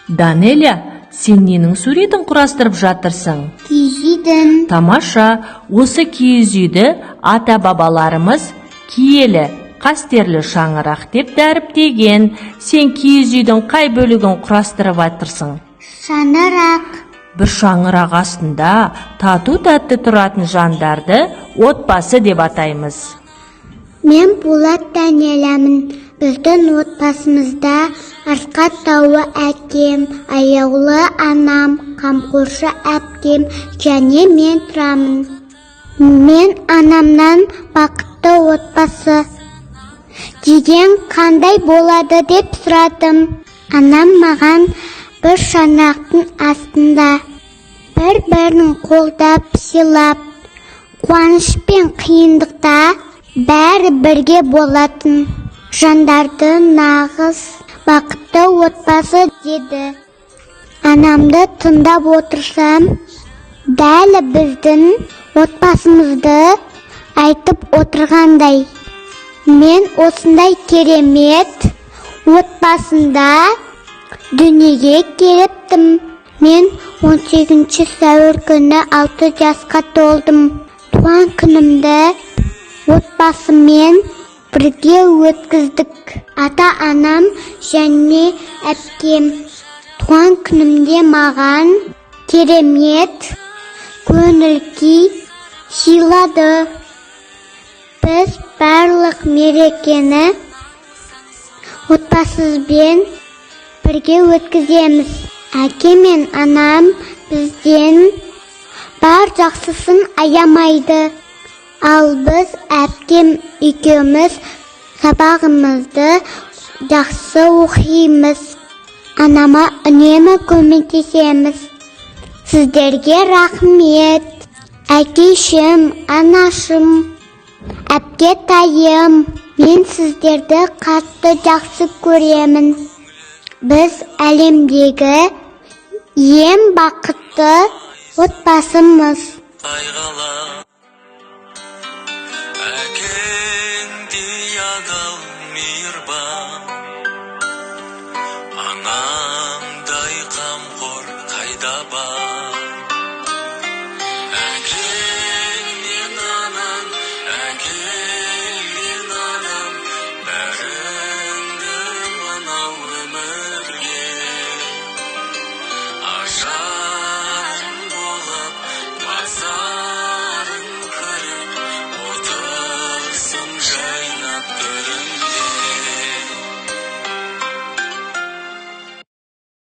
Данеля, сен ненің суретін құрастырып жатырсың? Киіз үйдің. Тамаша, осы киіз үйді ата-бабаларымыз киелі, қастерлі шаңырақ деп дәріптеген. Сен киіз үйдің қай бөлігін құрастырып жатырсың? Шаңырақ. Бір шаңырақ астында тату-тәтті тұратын жандарды отбасы деп атаймыз. Мен Болат Данелямын. Біздің отбасымызда Арқа тауы әкем, аяулы анам, қамқоршы әпкем және мен тұрамын. Мен анамнан бақытты отбасы деген қандай болады деп сұрадым. Анам маған бір шаңырақтың астында бір-бірін қолдап, сыйлап, қуаныш пен қиындықта бәрі бірге болатын жандарды нағыз бақытты отбасы деді. Анамды тыңдап отырсам, дәл біздің отбасымызды айтып отырғандай. Мен осындай керемет отбасында дүниеге келіптім. Мен 18 сәуір күні 6 жасқа толдым. Туған күнімді отбасымен бірге өткіздік. Ата-анам және әпкем туған күнімде маған керемет көңіл-күй сыйлады. Біз барлық мерекені отбасымызбен бірге өткіземіз. Әке мен анам бізден бар жақсысын аямайды. Ал біз әпкем екеуміз сабағымызды жақсы оқимыз. Анама үнемі көмектесеміз. Сіздерге рахмет. Әкешім, анашым, әпке тайым, мен сіздерді қатты жақсы көремін. Біз әлемдегі ең бақытты отбасымыз.